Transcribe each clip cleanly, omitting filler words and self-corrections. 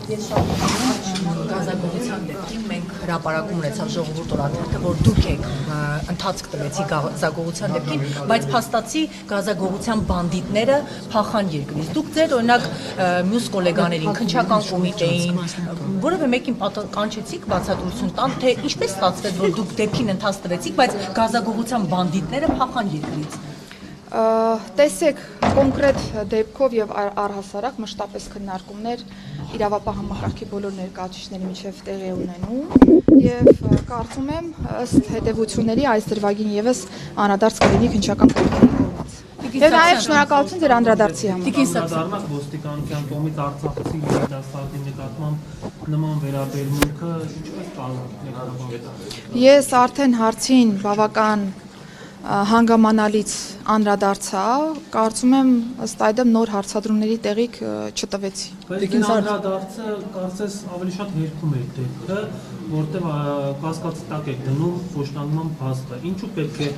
Ես շատ գազագողության դեպքին մենք հրապարակում ունեցավ ժողովուրդ օրաթերթը, որ դուք եք ընթացք տվեցի գազագողության դեպքին, բայց փաստացի գազագողության բանդիտները փախան երկրից։ Դուք ձեր օրինակ մյուս գոլեգաներին, քննչական կոմիտեին, որևէ մեկին կանչեցիք բացատրություն տան, թե ինչպես ստացվեց, որ դուք դեպքին ընթաց տվեցիք, բայց գազագողության բանդիտները փախան երկրից։ Տեսեք կոնկրետ դեպքով եւ առհասարակ մշտապես քննարկումներ իրավապահ համակարգի բոլոր ներկայացուցիչների միջև տեղի ունենում եւ կարծում եմ ըստ հետեւությունների այս դրվագին եւս անդրադարձ կլինի քննչական կոմիտեի կողմից։ Եվ նաեւ շնորհակալություն ձեր անդրադարձի համար։ Դառնաք ոստիկանության կողմից Արցախցի երիտասարդի նկատմամբ նման վերաբերմունքը ինչպես կարող է։ Ես արդեն հարցին բավական հանգամանալից անդրադարձա, կարծում եմ ըստ այդմ նոր հարցադրումների տեղիք չտվեցի։ Բայց անդրադարձը կարծես ավելի շատ հերքում է դեպքը, որտեղ կասկածի տակ է դնում խոշտանգման փաստը։ Ինչու պետք է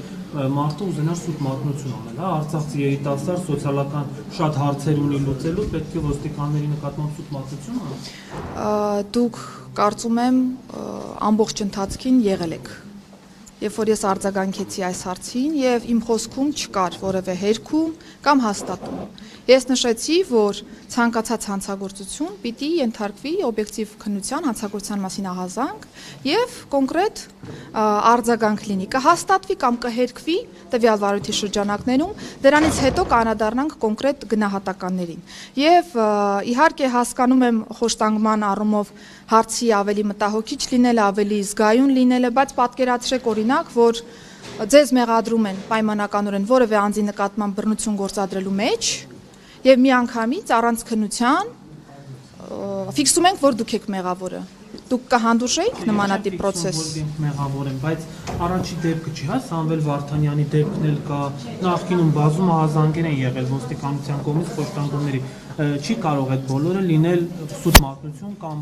մարդը ուզենար սուտ մատնություն անել, հա, արցախցի երիտասարդ սոցիալական շատ հարցեր ունի լուծելու, պետք է ոստիկանների նկատմամբ սուտ մատնություն անել։ Դուք կարծում եմ ամբողջ ընթացքին եղել եք։ Երբ որ ես արձագանքեցի այս հարցին եւ իմ խոսքում չկար որևէ հերքում կամ հաստատում։ Ես նշեցի, որ ցանկացած հանցագործություն պիտի ենթարկվի օբյեկտիվ քննության հանցագործության մասին ահազանգ եւ կոնկրետ արձագանք լինի, կհաստատվի կամ կհերքվի տվյալ վարույթի շրջանակներում, դրանից հետո կանադառնանք կոնկրետ գնահատականներին։ Եվ իհարկե հասկանում եմ խոշտանգման առումով հարցի ավելի մտահոգիչ լինելը, ավելի զգայուն լինելը, բայց պատկերացրեք օրինակ, որ ձեզ մեղադրում են պայմանականորեն որևէ անձի նկատմամբ բռնություն գործադրելու մեջ եւ միանգամից առանց քննության ֆիքսում ենք, որ դուք եք մեղավորը։ Դուք կհանդուրժեիք նմանատիպ process։ Մեղավոր են, բայց առաջի դեպքը չի, հա, Սամվել Վարդանյանի դեպքն էլ կա, նախկինում բազում ահազանգեր են եղել ոստիկանության կողմից խոշտանգումների։ Չի կարող այդ բոլորը լինել սուտ մատնություն կամ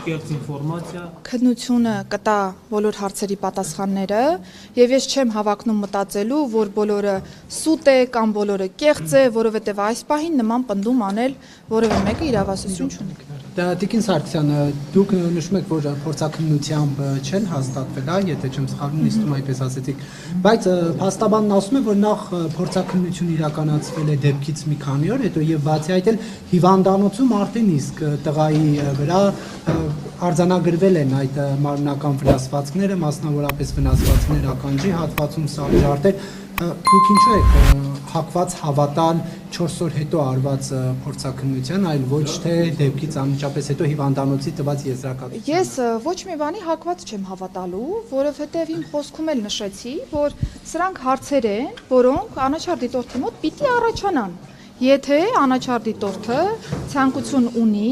կեղծ ինֆորմացիա։ Քննությունը կտա բոլոր հարցերի պատասխանները եւ ես չեմ հավակնում մտածելու, որ բոլորը սուտ է կամ բոլորը կեղծ է, որովհետեւ այս պահին նման պնդում անել որևէ մեկը իրավասություն չունի։ Տիկին Սարգսյան, դուք նշում եք, որ փորձաքննությամբ չեն հաստատվել, հա, եթե չեմ սխալվում, նիստում այդպես ասեցիք, բայց փաստաբանն ասում է, որ նախ փորձաքննություն իրականացվել է դեպքից մի քանի օր հետո եւ բացի այդ էլ հիվանդանոցում արդեն իսկ տղայի վրա արձանագրվել են այդ մարմնական վնասվածքները, մասնավորապես վնասվածքներ ականջի հատվածում, սաղիժարտեր, դուք ինչու եք հակված հավատալ 4 օր հետո արված փորձաքննության, այլ ոչ թե դեպքից անմիջապես հետո հիվանդանոցի տված եզրակացություն։ Ես ոչ մի բանի հակված չեմ հավատալու, որովհետև իմ խոսքում էլ նշեցի, որ սրանք հարցեր են, որոնք անաչառ դիտորդի մոտ պիտի առաջանան, եթե անաչառ դիտորդը ցանկություն ունի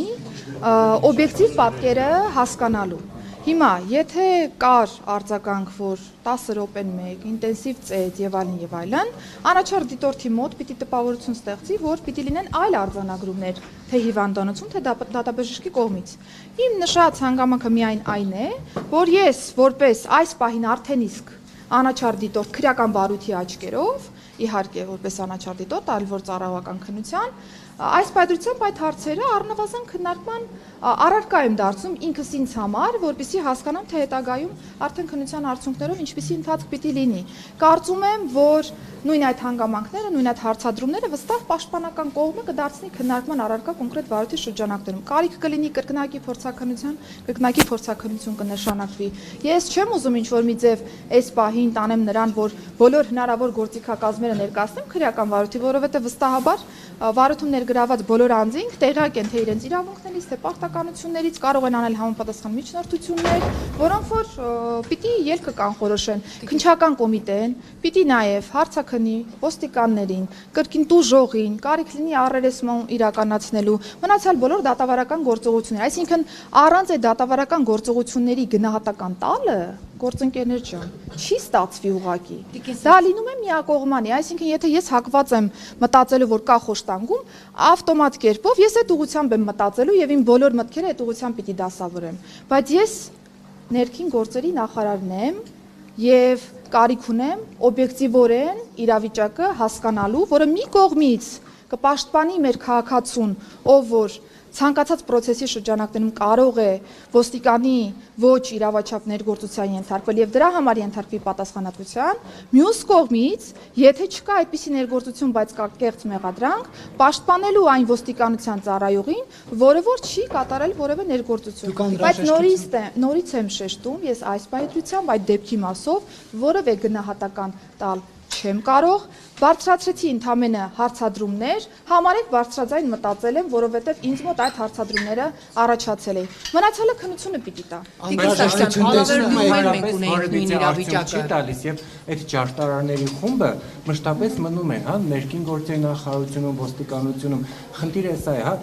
օբյեկտիվ պատկերը հասկանալու։ Հիմա, եթե կար արձագանք, որ 10 րոպեն մեկ, ինտենսիվ ծեծ եւ այլն, անաչառ դիտորդի մոտ պիտի տպավորություն ստեղծի, որ պիտի լինեն այլ արձանագրումներ, թե հիվանդանոցում, թե դատաբժշկի կողմից։ Իմ նշած հանգամանքը միայն այն է, որ ես որպես այս պահին արդեն իսկ անաչառ դիտորդ քրեական բարույթի աչքերով, իհարկե որպես անաչառ դիտորդ, այլ որ ծառայողական քննության, այս պայծրությամբ այդ հարցերը առնվազն քննարկման առարկա եմ դարձնում ինքս ինձ համար, որպեսզի հասկանամ, թե հետագայում արդեն քննության արդյունքներով ինչպիսի ընթացք պիտի լինի։ Կարծում եմ, որ նույն այդ հանգամանքները, նույն այդ հարցադրումները վստահ պաշտպանական կողմը կդարձնի քննարկման առարկա կոնկրետ վարույթի շրջանակներում։ Կարիք կլինի կրկնակի փորձաքննություն կնշանակվի։ Ես չեմ ուզում ինչ-որ մի ձև այս պահին տանեմ նրան, որ բոլոր հնարավոր գործիքակազմերը ներկայացնեմ քրեական վարույթի, որովհետև վստահաբար վարույթում ներգրաված բոլոր անձինք տեղյակ են թե իրենց իրավունքներից, թե պարտականություններից, կարող են անել համապատասխան միջնորդություններ, որոնք որ պիտի ելքը կանխորոշեն։ Քննչական կոմիտեն պիտի նաև հարցաքննի ոստիկաններին, կրկին տուժողին, կարիք լինի առերեսման իրականացնելու, մնացյալ բոլոր դատավարական գործողություններ, այսինքն առանց այդ դատավարական գործողությունների գնահատական տալը գործընկերներ ջան, չի ստացվի ուղղակի։ Դա լինում է միակողմանի, այսինքն եթե ես հակված եմ մտածելու, որ կա խոշտանգում, ավտոմատ կերպով ես այդ ուղղությամբ եմ մտածելու եւ իմ բոլոր մտքերը այդ ուղղությամբ պիտի դասավորեմ։ Բայց ես ներքին գործերի նախարարն եմ եւ կարիք ունեմ օբյեկտիվորեն իրավիճակը հասկանալու, որը մի կողմից կպաշտպանի մեր քաղաքացուն, ով որ ցանկացած process-ի շրջանակներում կարող է ոստիկանի ոչ իրավաչափ ներգործության ենթարկվել եւ դրա համար ենթարկվի պատասխանատվության, մյուս կողմից, եթե չկա այդպիսի ներգործություն, բայց կա կեղծ մեղադրանք, պաշտպանելու այն ոստիկանության ծառայողին, որը որ չի կատարել որևէ ներգործություն։ Բայց նորից եմ շեշտում, ես այս պայծրությամբ այդ դեպքի մասով որևէ գնահատական տալ չեմ կարող, բարձրացրեցի ընդամենը հարցադրումներ, համարեք բարձրաձայն մտածել եմ, որովհետև ինձ մոտ այդ հարցադրումները առաջացել էին։ Մնացյալը քննությունը պիտի տա։ Չի տալիս եւ այդ ճարտարարների խումբը մշտապես մնում են, հա, ներքին գործերի նախարարությունում, ոստիկանությունում։ Խնդիրը սա է, հա,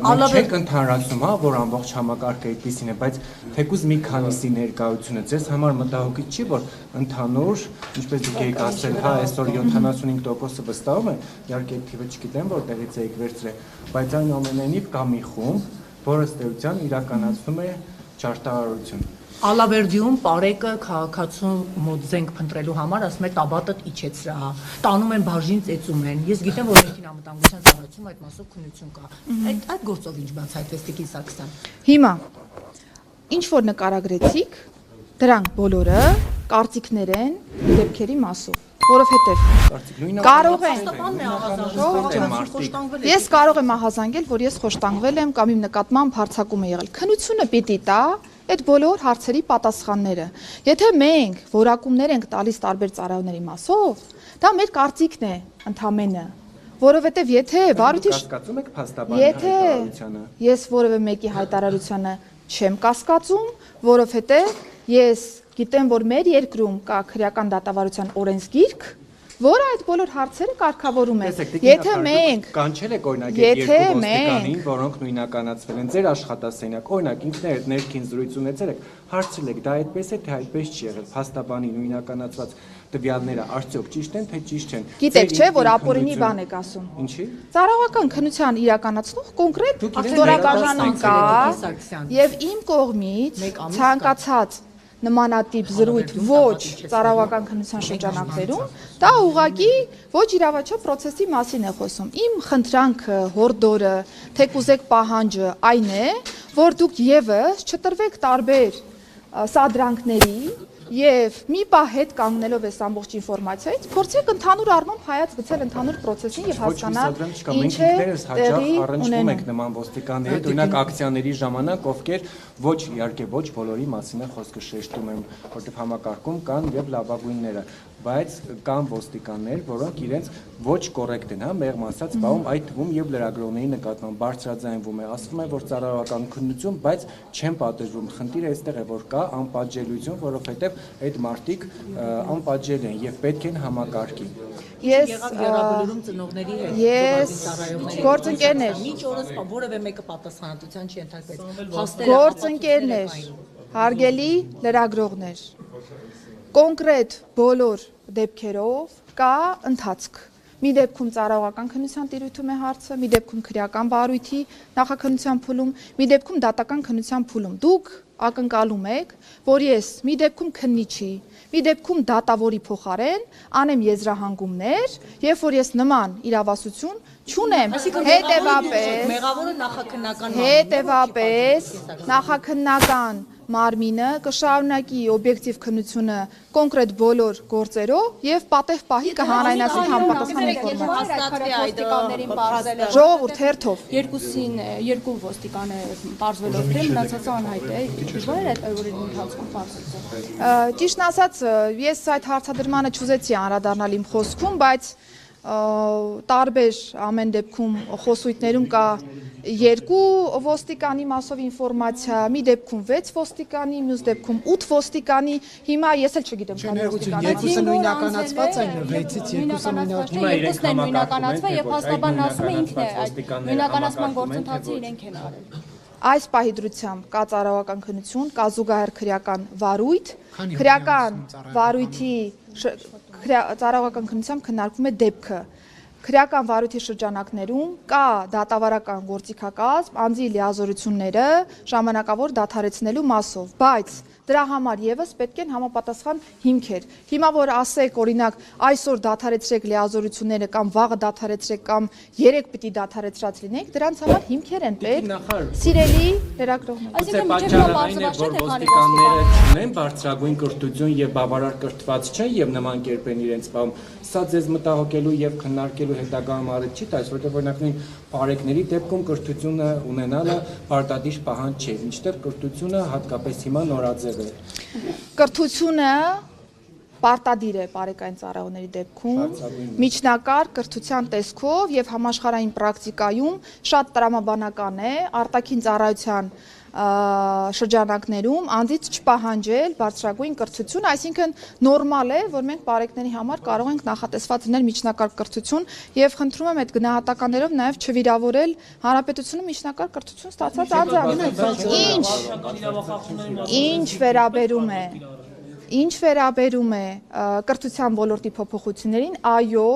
մենք չենք ընդհանրացնում, հա, որ ամբողջ համակարգը այդպեսին է, բայց թեկուզ մի քանիսի ներկայությունը ձեզ համար մտահոգիչ չի, որ ընդհանուր, ինչպես դուք եք ասել, հա, այսօր 75%-ը վստահում են, իհարկե այդ թիվը չգիտեմ որտեղից եք վերցրել, բայց այնուամենայնիվ կա մի խումբ, որը ըստ էության իրականացնում է ճարտարարություն։ Ալավերդիում Պարեկը քաղաքացու մոտ զենք փնտրելու համար ասում է տաբատը իջեցրա, տանում են բաժին ծեծում են։ Ես գիտեմ, որ ներքին անվտանգության ծառայությունում այդ մասով քննություն կա։ Այդ գործով ինչ բացահայտվեց Տիկին Սարգսյան։ Հիմա ինչ որ նկարագրեցիք, դրանք բոլորը կարծիքներ են դեպքերի մասով, որովհետև կարող են ես կարող եմ ահազանգել, որ ես խոշտանգվել եմ կամ իմ նկատմամբ հարձակում է եղել։ Քննությունը պիտի տա այդ բոլոր հարցերի պատասխանները։ Եթե մենք որակումներ ենք տալիս տարբեր ծառայողների մասով, դա մեր կարծիքն է ընդամենը, որովհետև եթե վարույթի կասկածում եք փաստաբանի հայտարարությանը։ Ես որևէ մեկի հայտարարությանը չեմ կասկածում, որովհետև ես գիտեմ, որ մեր երկրում կա քրեական դատավարության օրենսգիրք, որը այդ բոլոր հարցերը կարգավորում է։ Եթե մենք կանչել եք օրինակ երկու ոստիկանին, որոնք նույնականացվել են ձեր աշխատասենյակ, օրինակ ինքներդ ներքին զրույց ունեցել եք, հարցրել եք, դա այդպես է, թե այդպես չի եղել, փաստաբանի նույնականացված տվյալները արդյոք ճիշտ են, թե ճիշտ չեն։ Գիտեք, չէ, որ ապօրինի բան եք ասում։ Ինչի՞։ Ծառայողական քննության իրականացնող կոնկրետ ստորաբաժանում կա եւ իմ կողմից ցանկացած նմանատիպ զրույթ ոչ ծառայողական քննության շրջանակներում, դա ուղղակի ոչ իրավաչափ process-ի մասին է խոսում։ Իմ խնդրանքը, հորդորը, թեկուզեք պահանջը այն է, որ դուք եւս չտրվեք տարբեր սադրանքների եւ մի պահ հետ կանգնելով այս ամբողջ ինֆորմացիայից, փորձեք ընդհանուր առմամբ հայաց գցել ընդհանուր process-ին եւ հասկանալ ինչ է տեղի ունենում։ Մենք նման ոստիկանների, օրինակ ակցիաների ժամանակ, ովքեր ոչ իհարկե ոչ բոլորի մասին է խոսքը շեշտում եմ, որտեղ համակարգում կան եւ լավագույնները, բայց կան ոստիկաններ, որոնք իրենց ոչ կոռեկտ են, հա, մեղմ ասած, բաղում այդ թվում եւ լրագրողների նկատմամբ բարձրաձայնվում է, ասվում է, որ ծառայողական քննություն, բայց չեն պատժվում։ Խնդիրը այստեղ է, որ կա անպատժելիություն, որովհետեւ այդ մարդիկ անպատժել են եւ պետք են համակարգի։ Ես եղաբլուրում ծնողների հետ գործընկերներ մինչ օրս որևէ մեկը պատասխանատվության չի ենթարկվել։ Գործընկերներ, հարգելի լրագրողներ, կոնկրետ բոլոր դեպքերով կա ընթացք։ Մի դեպքում ծառայողական քննության տիրույթում է հարցը, մի դեպքում քրեական բարույթի նախաքննության փուլում, մի դեպքում դատական քննության փուլում։ Դուք ակնկալում եք, որ ես մի դեպքում քննիչի, մի դեպքում դատավորի փոխարեն անեմ եզրահանգումներ, երբ որ ես նման իրավասություն չունեմ, հետևաբար նախաքննական մարմինը կշարունակի օբյեկտիվ քննությունը կոնկրետ բոլոր գործերով եւ պատեվ պահի կհանրայնացի համապատասխան ինֆորմացիա։ Ժողովուրդ հերթով երկու ոստիկան է բարձվելով թե մնացածը անհայտ է։ Դժվար է այդ օրերի ընթացքում բարձրացնել։ Ճիշտն ասած, ես այդ հարցադրմանը չուզեցի անդրադառնալ իմ խոսքում, բայց տարբեր ամեն դեպքում խոսույթներում կա երկու ոստիկանի մասով ինֆորմացիա, մի դեպքում 6 ոստիկանի, մյուս դեպքում 8 ոստիկանի, հիմա ես էլ չգիտեմ քանի ոստիկանի։ Երկուսը նույնականացված են, 6-ից երկուսը նույնականացված եւ հաստաբանն ասում է ինքն է այդ նույնականացման գործընթացը իրենք են արել։ Այս պահի դրությամբ կա ծառայողական քննություն, կա զուգահեռ քրեական վարույթ, քրեական վարույթի ծառայողական քննությամբ քննարկվում է դեպքը։ քրեական վարույթի շրջանակներում կա դատավարական գործիքակազմ անձի լիազորությունները ժամանակավոր դադարեցնելու մասով, բայց դրա համար եւս պետք են համապատասխան հիմքեր։ Հիմա որ ասեք, օրինակ, այսօր դադարեցրեք լիազորությունները կամ վաղը դադարեցրեք կամ երեք պիտի դադարեցրած լինեք, դրանց համար հիմքեր են պետք։ Սիրելի լրագրողներ։ Այսինքն Ոստիկանները չունեն բարձրագույն կրթություն եւ բավարար կրթված չեն եւ նման կերպ են իրենց սպառում։ Սա ձեզ մտահոգելու եւ քննարկելու հետագայում առիթ չի տալիս, որտեղ օրինակ նույն բարեկների դեպքում կրթությունը ունենալը պարտադիր պահանջ չէ, մինչդեռ կրթությունը հատկապես հիմա նորաձև է։ Կրթությունը պարտադիր է բարեկային ծառայողների դեպքում, միջնակարգ կրթության տեսքով եւ համաշխարհային պրակտիկայում շատ տրամաբանական է արտաքին ծառայության շրջանակներում անձից չպահանջել բարձրագույն կրթություն, այսինքն նորմալ է, որ մենք բարեկների համար կարող ենք նախատեսված լինել միջնակարգ կրթություն եւ խնդրում եմ այդ գնահատականներով նաեւ չվիրավորել հանրապետությունը միջնակարգ կրթություն ստացած անձանց։ Ինչ վերաբերում է կրթության ոլորտի փոփոխություններին, այո,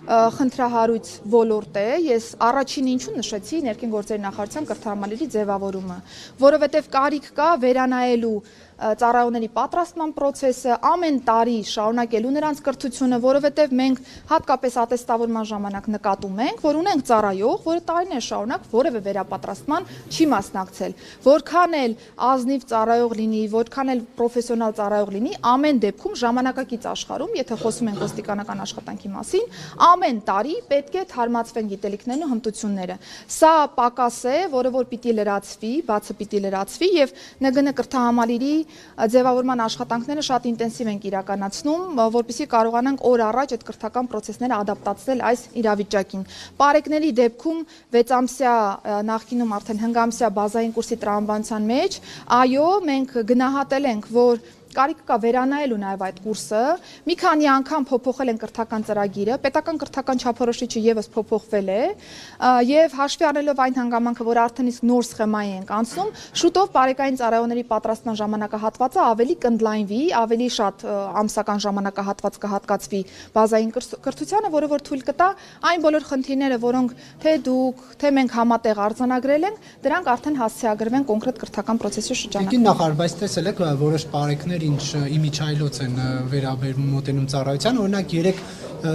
խնդրահարույց ոլորտ է, ես առաջին ինչու նշեցի ներքին գործերի նախարարության կրթահամալիրի ձևավորումը, որովհետև կարիք կա վերանայելու ծառայողների պատրաստման process-ը ամեն տարի շարունակելու նրանց կրթությունը, որովհետև մենք հատկապես ատեստավորման ժամանակ նկատում ենք, որ ունենք ծառայող, որը տարիներ շարունակ որևէ վերապատրաստման չի մասնակցել, որքան էլ ազնիվ ծառայող լինի, որքան էլ պրոֆեսիոնալ ծառայող լինի, ամեն դեպքում ժամանակակից աշխարհում, եթե խոսում ենք ոստիկանական աշխատանքի մասին, ամեն տարի պետք է թարմացվեն գիտելիքներն ու հմտությունները։ Սա պակաս է, որը որ պիտի լրացվի, բացը պիտի լրացվի եւ ՆԳՆ կրթահամալիրի ձևավորման աշխատանքները շատ ինտենսիվ ենք իրականացնում, որպեսզի կարողանանք օր առաջ այդ կրթական process-ները ադապտացնել այս իրավիճակին։ Պարեկների դեպքում 6 ամսյա նախկինում արդեն հնգամսյա բազային կուրսի տրամաբանության մեջ, այո, մենք գնահատել ենք, որ կարիք կա վերանայելու նաև այդ կուրսը, մի քանի անգամ փոփոխել են կրթական ծրագիրը, պետական կրթական չափորոշիչը եւս փոփոխվել է, եւ հաշվի առնելով այն հանգամանքը, որ արդեն իսկ նոր սխեմայի ենք անցնում, շուտով բարեկային ծառայողների պատրաստման ժամանակահատվածը ավելի կընդլայնվի, ավելի շատ ամսական ժամանակահատված կհատկացվի բազային կրթությանը, որը որ թույլ կտա այն բոլոր խնդիրները, որոնք թե դուք, թե մենք համատեղ արձանագրել ենք, դրանք արդեն հասցեագրվեն կոնկրետ կրթական process-ի շրջանակում։ Նախարար, բայց տեսել եք որոշ բարեկներ ինչ իմիջայլոց են վերաբերում մոտենում ծառայության, օրինակ 3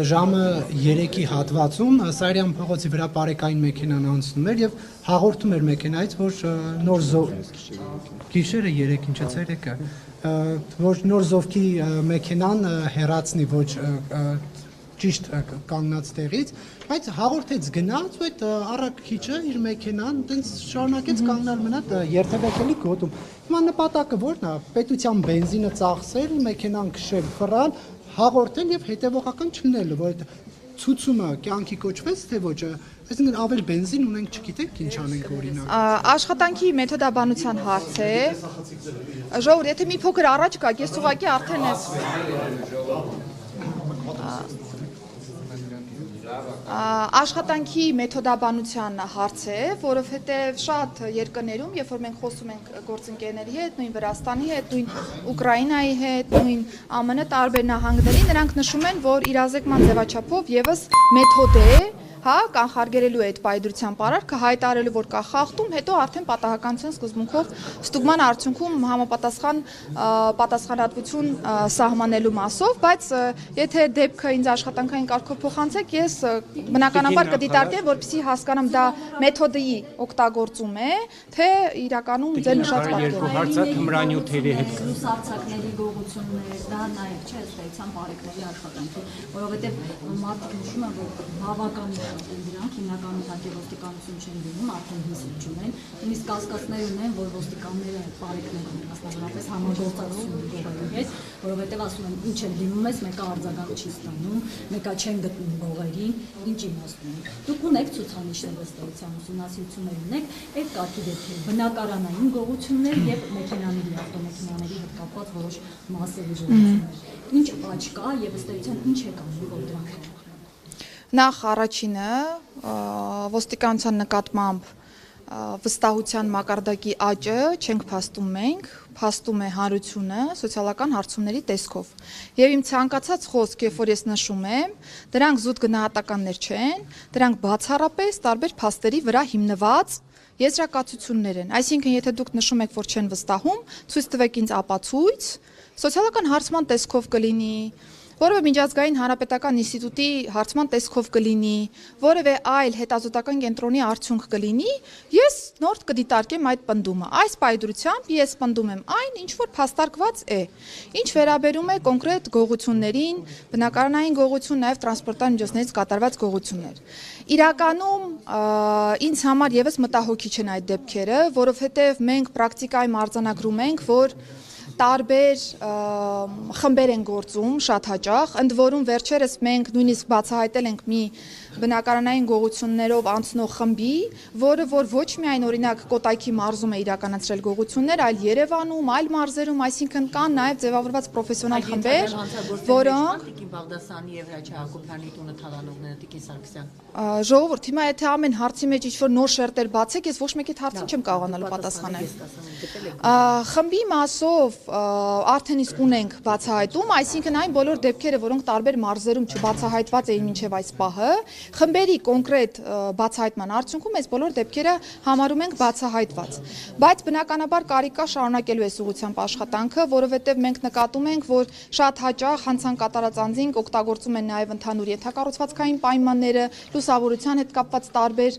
ժամը 3-ի հատվածում Սարյան փողոցի վրա բարեկային մեքենան անցնում էր եւ հաղորդում էր մեքենայից, որ նոր գիշերը 3 ինչը ցերեկը, որ նոր զովքի մեքենան հեռացնի ոչ ճիշտ կանգնած տեղից, բայց հաղորդեց գնաց, ու այդ առաքիչը իր մեքենան տենց շարունակեց կանգնել մնալ երթևեկելի գոտում։ Հիմա նպատակը ո՞րն է, պետության բենզինը ծախսել, մեքենան քշել, խռալ, հաղորդել եւ հետեւողական չլինելը, որ այդ ցուցումը կյանքի կոչվեց, թե ոչ, այսինքն ավել բենզին ունենք, չգիտենք ինչ անենք օրինակ։ Աշխատանքի մեթոդաբանության հարց է։ Ժողովուրդ, եթե մի փոքր առաջ գաք, ես ուղղակի արդեն ես աշխատանքի մեթոդաբանության հարց է, որովհետև շատ երկրներում, երբ որ մենք խոսում ենք գործընկերների հետ, նույն Վրաստանի հետ, նույն Ուկրաինայի հետ, նույն ԱՄՆ տարբեր նահանգների, նրանք նշում են, որ իրազեկման ձևաչափով եւս մեթոդ է, հա, կանխարգելելու այդ պայդրության պարարքը, հայտարարելու, որ կա խախտում, հետո արդեն պատահականության սկզբունքով ստուգման արդյունքում համապատասխան պատասխանատվություն սահմանելու մասով, բայց եթե դեպքը ինձ աշխատանքային կարգով փոխանցեք, ես բնականաբար կդիտարկեմ, որպեսզի հասկանամ դա մեթոդի օգտագործում է, թե իրականում ձեր նշած պատկերն է։ Հարցը թմրանյութերի հետ լուսարձակների գողություններ, դա նաև չէ ըստեյցան բարեկների աշխատանքի, որովհետև մարդիկ նշում են, որ բավական դրանք հիմնականում ոստիկանություն չեն լինում, արդեն հիստ չունեն, նույնիսկ կասկածներ ունեն, որ ոստիկանները բարեկներ են, մասնավորապես համագործակցություն գողերի հետ, որովհետև ասում են, ինչ էլ դիմում ես, մեկը արձագանք չի ստանում, մեկը չեն գտնում գողերին, ինչ իմաստ ունի։ Դուք ունեք ցուցանիշներ ըստեյցան ուսումնասիրություններ ունեք, այդ կարգի դեպքեր, բնակարանային գողություններ եւ մեքենաների, ավտոմեքենաների հետ կապված որոշ մասերի գողություններ։ Ինչ աճ կա եւ ըստեյցան ինչ է կանում, որ դրանք Նախ առաջինը ոստիկանության նկատմամբ վստահության մակարդակի աճը չենք փաստում մենք, փաստում է հանրությունը սոցիալական հարցումների տեսքով։ Եվ իմ ցանկացած խոսք, երբ որ ես նշում եմ, դրանք զուտ գնահատականներ չեն, դրանք բացառապես տարբեր փաստերի վրա հիմնված եզրակացություններ են։ Այսինքն, եթե դուք նշում եք, որ չեն վստահում, ցույց տվեք ինձ ապացույց, սոցիալական հարցման տեսքով կլինի, որևէ միջազգային հանրապետական ինստիտուտի հարցման տեսքով կլինի, որևէ այլ հետազոտական կենտրոնի արդյունք կլինի, ես նորդ կդիտարկեմ այդ պնդումը։ Այս պայդրությամբ ես պնդում եմ այն, ինչ որ փաստարկված է։ Ինչ վերաբերում է կոնկրետ գողություններին, բնակարանային գողություն, նաև տրանսպորտային միջոցներից կատարված գողություններ։ Իրականում ինձ համար եւս մտահոգիչ են այդ դեպքերը, որովհետեւ մենք պրակտիկայում արձանագրում ենք, որ տարբեր խմբեր են գործում շատ հաճախ, ընդ որում վերջերս մենք նույնիսկ բացահայտել ենք մի բնակարանային գողություններով անցնող խմբի, որը որ ոչ միայն օրինակ Կոտայքի մարզում է իրականացրել գողություններ, այլ Երևանում, այլ մարզերում, այսինքն կան նաև ձևավորված պրոֆեսիոնալ խմբեր, որոնք Տիկին Բաղդասարյանի եւ Հրաչյա Հակոբյանի տունը թալանողները Տիկին Սարգսյան։ Ժողովուրդ, հիմա եթե ամեն հարցի մեջ ինչ-որ նոր շերտեր բացեք, ես ոչ մեկի հարցին չեմ կարողանալ պատասխանել։ Խմբի մասով արդեն իսկ ունենք բացահայտում, այսինքն այն բոլոր դեպքերը, որոնք տարբեր մարզերում չբացահայտված էին մինչև այս պահը, խմբերի կոնկրետ բացահայտման արդյունքում այս բոլոր դեպքերը համարում ենք բացահայտված։ Բայց բնականաբար կարիք կա շարունակելու այս ուղղությամբ աշխատանքը, որովհետև մենք նկատում ենք, որ շատ հաճախ հանցան կատարած անձինք օգտագործում են նաև ընդհանուր ենթակառուցվածքային պայմանները, լուսավորության հետ կապված տարբեր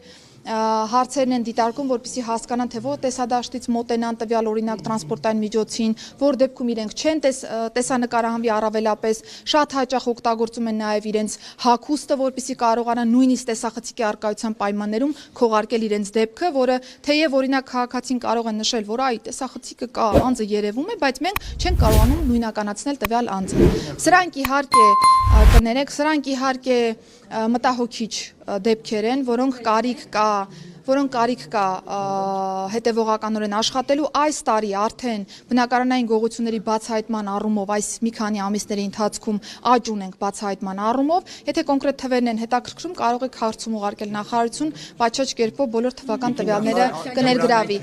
հարցերն են դիտարկում, որպեսզի հասկանան, թե որ տեսադաշտից մոտենան տվյալ օրինակ տրանսպորտային միջոցին, որ դեպքում իրենք չեն տեսանկարահանվի առավելապես, շատ հաճախ օգտագործում են նաև իրենց հագուստը, որպեսզի կարողանան նույնիսկ տեսախցիկի առկայության պայմաններում քողարկել իրենց դեպքը, որը թեև օրինակ քաղաքացին կարող է նշել, որ այ տեսախցիկը կա, անձը երևում է, բայց մենք չենք կարողանում նույնականացնել տվյալ անձը։ Սրանք իհարկե կներեք, սրանք իհարկե մտահոգիչ դեպքեր են, որոնք կարիք կա հետևողականորեն աշխատելու։ Այս տարի արդեն բնակարանային գողությունների բացահայտման առումով այս մի քանի ամիսների ընթացքում աճ ունենք բացահայտման առումով։ Եթե կոնկրետ թվերն են հետաքրքրում, կարող եք հարցում ուղարկել նախարարություն, պատշաճ կերպով բոլոր թվական տվյալները կներգրավի։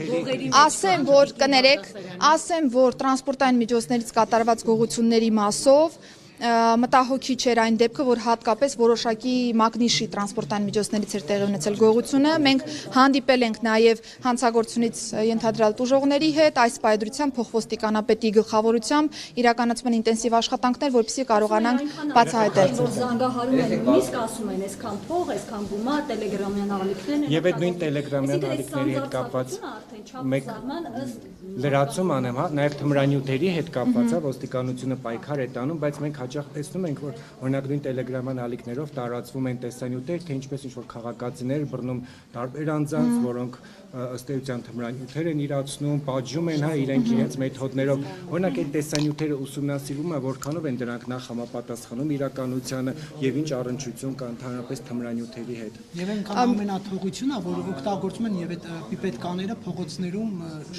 Ասեմ, որ տրանսպորտային միջոցներից կատարված գողությունների մասով մտահոգիչ էր այն դեպքը, որ հատկապես որոշակի մագնիշի տրանսպորտային միջոցներից էր տեղի ունեցել գողությունը։ Մենք հանդիպել ենք նաև հանցագործությունից ենթադրյալ տուժողների հետ, այս պայդրությամբ փոխոստիկանապետի գլխավորությամբ իրականացման ինտենսիվ աշխատանքներ, որպեսզի կարողանանք բացահայտել։ Որ զանգահարում են, նույնիսկ ասում են, այսքան փող, այսքան գումար, տելեգրամյան ալիքներն են։ Եվ այդ նույն տելեգրամյան ալիքների հետ կապված մեկ լրացում անեմ, հա, նաև թմրանյութերի հետ կապված է, ոստիկանությունը պայքար է տանում, բայց մենք հաճախ տեսնում ենք, որ օրինակ նույն տելեգրաման ալիքներով տարածվում են տեսանյութեր, թե ինչպես ինչ-որ քաղաքացիներ բռնում տարբեր անձանց, որոնք ըստ էության թմրանյութեր են իրացնում, պատժում են, հա, իրենց մեթոդներով։ Օրինակ այդ տեսանյութերը ուսումնասիրվում է, որքանով են դրանք նախ համապատասխանում իրականությանը եւ ինչ առնչություն կա ընդհանրապես թմրանյութերի հետ։ Եվ այնքան ամենաթողությունն է, որ օգտագործում են եւ այդ պիպետկաները փողոցներում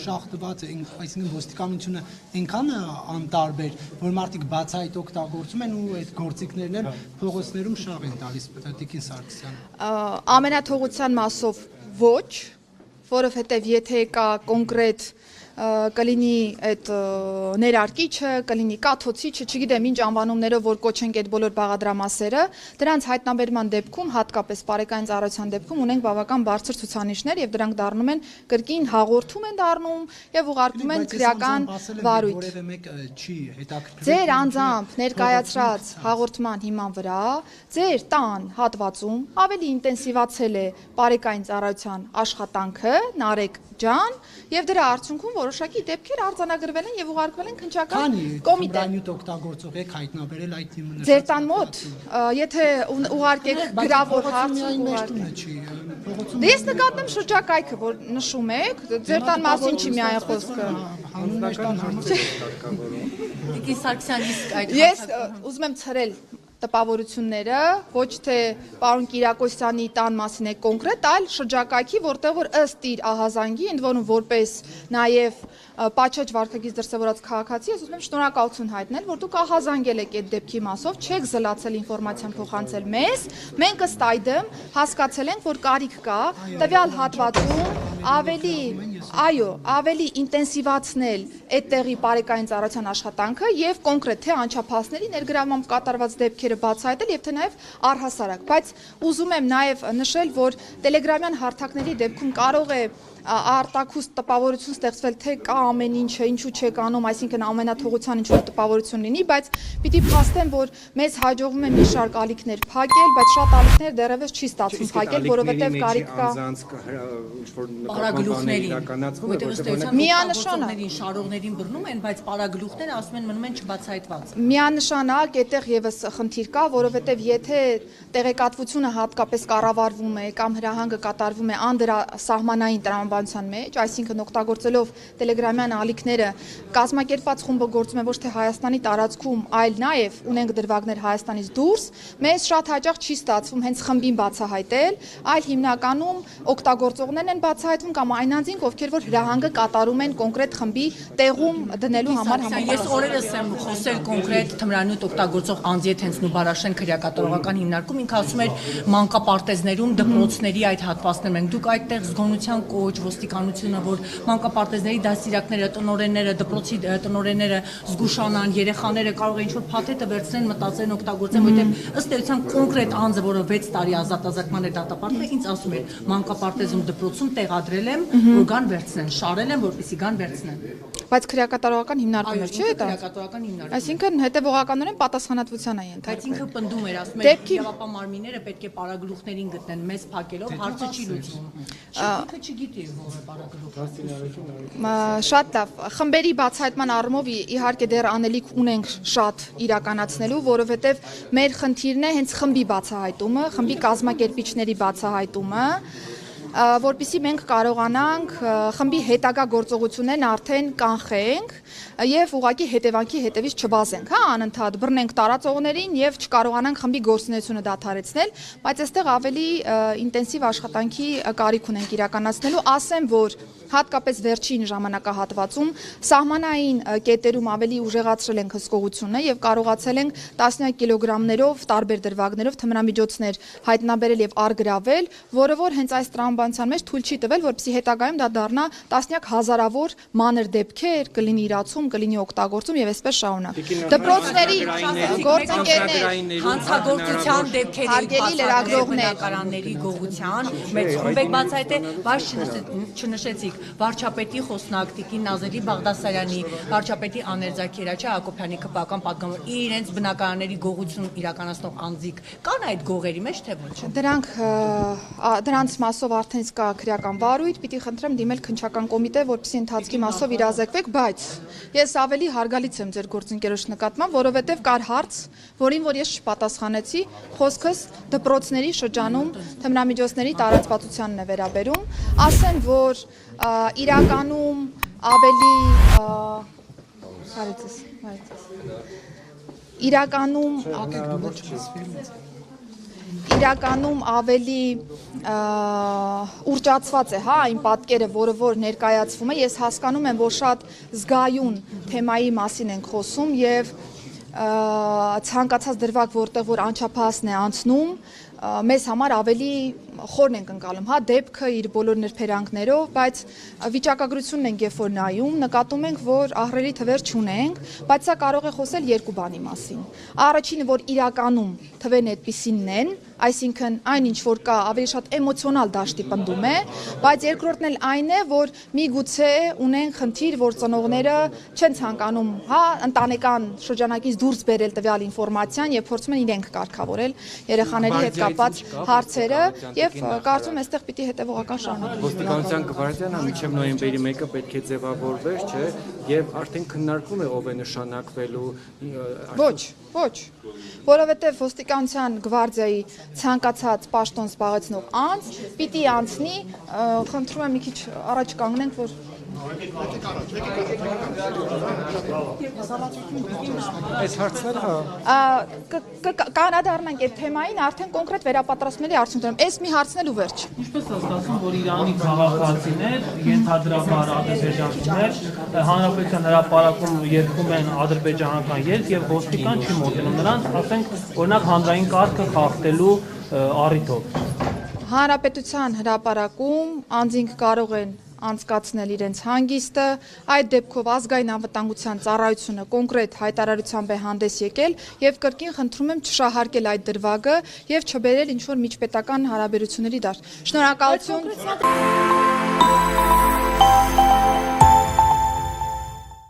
շախտված են, այսինքն ոստիկանությունը այնքան անտարբեր, որ մարդիկ բացահայտ օգտագործում են ու այդ գործիքներն էլ փողոցներում շաղ են տալիս Տիկին Սարգսյանը։ Ամենաթողության մասով ոչ, որովհետև եթե կա կոնկրետ կլինի այդ ներարկիչը, կլինի կաթոցիչը, չգիտեմ ինչ անվանումներով որ կոչենք այդ բոլոր բաղադրամասերը, դրանց հայտնաբերման դեպքում, հատկապես բարեկային ծառայության դեպքում ունենք բավական բարձր ցուցանիշներ եւ դրանք դառնում են կրկին հաղորդում են դառնում եւ ուղարկվում են քրեական վարույթ։ Որևէ մեկ չի հետաքրքրել։ Ձեր անձամբ ներկայացրած հաղորդման հիման վրա ձեր տան հատվածում ավելի ինտենսիվացել է բարեկային ծառայության աշխատանքը, Նարեկ ջան, եւ դրա արդյունքում որոշակի դեպքեր արձանագրվել են եւ ուղարկվել են քննչական կոմիտե։ Թմրանյութ օգտագործող եք հայտնաբերել այդ թիմը։ Ձեր տան մոտ, եթե ուղարկեք գրավոր հարց, դե ես նկատեմ շրջակայքը, որ նշում եք, ձեր տան մասին չի միայն խոսքը։ Տիկին Սարգսյան իսկ այդ Ես ուզում եմ ցրել տպավորությունները, ոչ թե պարոն Կիրակոսյանի տան մասին է կոնկրետ, այլ շրջակայքի, որտեղ որ ըստ իր ահազանգի, ընդ որում որպես նաև պատշաճ վարքագիծ դրսևորած քաղաքացի, ես ուզում եմ շնորհակալություն հայտնել, որ դուք ահազանգել եք այդ դեպքի մասով, չեք զլացել ինֆորմացիան փոխանցել մեզ, մենք ըստ այդմ հասկացել ենք, որ կարիք կա տվյալ հատվածում ավելի ինտենսիվացնել այդտեղի բարեկային ծառայության աշխատանքը եւ կոնկրետ թե անչափահասների ներգրավմամբ կատարված դեպքերը բացահայտել եւ թե նաեւ առհասարակ, բայց ուզում եմ նաեւ նշել, որ տելեգրամյան հարթակների դեպքում կարող է արտակուստ տպավորություն ստեղծվել, թե կա ամեն ինչը, ինչու չեք անում, այսինքն ամենաթողության ինչու տպավորություն լինի, բայց պիտի փաստեմ, որ մեզ հաջողվում է մի շարք ալիքներ փակել, բայց շատ ալիքներ դեռևս չի ստացվում փակել, որովհետև կարիք կա միանշանակ շարողներին բռնում են, բայց պարագլուխները ասում են մնում են չբացահայտված։ Միանշանակ այդտեղ եւս խնդիր կա, որովհետև եթե տեղեկատվությունը հատկապես կառավարվում է կամ հրահանգը կատարվում է անդրասահմանային տրամաբանության մեջ, այսինքն օգտագործելով տելեգրամյան ալիքները, կազմակերպված խումբը գործում է ոչ թե Հայաստանի տարածքում, այլ նաև ունենք դրվագներ Հայաստանից դուրս, մեզ շատ հաճախ չի ստացվում հենց խմբին բացահայտել, այլ հիմնականում օգտագործողներն են բացահայտվում կամ այն անձինք, ովքեր որ հրահանգը կատարում են կոնկրետ խմբի տեղում դնելու համար Ես օրերս եմ խոսել կոնկրետ թմրանյութ օգտագործող անձի հետ հենց Նուբարաշեն քրեակատարողական հիմնարկում, ինքը ասում էր մանկապարտեզներում դպրոցների այդ հատվածներում ենք, դուք այդտեղ զգոնության կոչ, ոստիկանությունը, որ մանկապարտեզների դաստիարակները, տնօրենները, դպրոցի տնօրենները զգուշանան, երեխաները կարող են ինչ-որ փաթեթը վերցնեն, մտածեն, օգտագործեն, որովհետև ըստ էության կոնկրետ անձը, որը 6 տարի ազատազրկման է դատապարտվել, ինձ ասում էր մանկապարտեզում դպրոցում տեղադրել եմ, որ գան վերցնեն, շարել եմ, որպեսզի գան վերցնեն։ Բայց քրեակատարողական հիմնարկում չէ՞ դա։ Քրեակատարողական հիմնարկում։ Այսինքն հետևողականորեն պատասխանատվության է Բայց ենթարկվում։ ինքը պնդում էր, ասում էր, իրավապահ մարմինները պետք է պարագլուխներին գտնեն, մեզ փակելով հարցը չի լուծվում։ Ինքը չգիտի ով է պարագլուխը։ Շատ լավ։ Խմբերի բացահայտման առումով իհարկե դեռ անելիք ունենք շատ իրականացնելու, որովհետև մեր խնդիրն է հենց խմբի բացահայտումը, խմբի կազմակերպիչների բացահայտումը, որպեսզի մենք կարողանանք խմբի հետագա գործողություններն արդեն կանխենք եւ ուղղակի հետևանքի հետևից չվազենք, հա, անընդհատ բռնենք տարածողներին եւ չկարողանանք խմբի գործունեությունը դադարեցնել, բայց այստեղ ավելի ինտենսիվ աշխատանքի կարիք ունենք իրականացնելու, ասեմ, որ հատկապես վերջին ժամանակահատվածում սահմանային կետերում ավելի ուժեղացրել ենք հսկողությունը եւ կարողացել ենք տասնյակ կիլոգրամներով տարբեր դրվագներով թմրամիջոցներ հայտնաբերել եւ արգրավել, որը որ հենց այս տրամաբանության մեջ թույլ չի տվել, որպեսզի հետագայում դա դառնա տասնյակ հազարավոր մանր դեպքեր, կլինի իրացում, կլինի օգտագործում եւ այսպես շարունակ։ Դպրոցների գործընկերներ, հանցագործության դեպքերի բացահայտողների գողության մեծ խումբ եք բացահայտել, բայց չնշեցիք վարչապետի խոսնակ Տիկին Նազելի Բաղդասարյանի, վարչապետի Աներձակ Երաչի Հակոբյանի քպական պատգամավոր իրենց բնակարանների գողություն իրականացնող անձիկ կան այդ գողերի մեջ թե ոչ։ Դրանց մասով արդեն կա քրեական վարույթ, պիտի խնդրեմ դիմել քննչական կոմիտե, որպեսզի ընթացքի մասով իրազեկվեք, բայց ես ավելի հարգալից եմ ձեր գործընկերոջ նկատմամբ, որովհետև կար հարց, որին որ ես չպատասխանեցի, խոսքս դպրոցների շրջանում թմրամիջոցների տարածվածությանն է վերաբերում, ասեմ, որ իրականում ավելի իրականում ավելի ուռճացված է, հա, այն պատկերը, որը որ ներկայացվում է, ես հասկանում եմ, որ շատ զգայուն թեմայի մասին ենք խոսում եւ ցանկացած դրվագ, որտեղ որ անչափահասն է անցնում, մեզ համար ավելի խորն ենք ընկալում, հա, դեպքը իր բոլոր նրբերանգներով, բայց վիճակագրությունն ենք երբ որ նայում, նկատում ենք, որ ահռելի թվեր չունենք, բայց սա կարող է խոսել երկու բանի մասին։ Առաջինը, որ իրականում թվերն այդպիսինն են, այսինքն այն ինչ որ կա ավելի շատ էմոցիոնալ դաշտի պնդում է, բայց երկրորդն էլ այն է, որ միգուցե ունեն խնդիր, որ ծնողները չեն ցանկանում, հա, ընտանեկան շրջանակից դուրս բերել տվյալ ինֆորմացիան եւ փորձում են իրենք կարգավորել երեխաների հետ կապված հարցերը եւ կարծում եմ այստեղ պիտի հետեւողական շարունակենք։ Ոստիկանության գվարդիան մինչև նոյեմբերի 1-ը պետք է ձևավորվեր, չէ, եւ արդեն քննարկվում է ով է նշանակվելու։ Ոչ, որովհետեւ ոստիկանության գվարդիայի ցանկացած պաշտոն զբաղեցնող անձ պիտի անցնի, խնդրում եմ մի քիչ առաջ կանգնենք, որ Այս հարցները կանադառնանք այդ թեմային արդեն կոնկրետ վերապատրաստումների արդյունքներում։ Այս մի հարցն էլ ու վերջ։ Ինչպես է ստացվում, որ Իրանի քաղաքացիներ, ենթադրաբար ադրբեջանցիներ, հանրապետության հրապարակում երգում են ադրբեջանական երգ եւ ոստիկան չի մոտենում նրանց, ասենք, օրինակ հանրային կարգը խախտելու առիթով։ Հանրապետության հրապարակում անձինք կարող են անցկացնել իրենց հանգիստը, այդ դեպքով ազգային անվտանգության ծառայությունը կոնկրետ հայտարարությամբ է հանդես եկել եւ կրկին խնդրում եմ չշահարկել այդ դրվագը եւ չբերել ինչ որ միջպետական հարաբերությունների դաշտ։ Շնորհակալություն։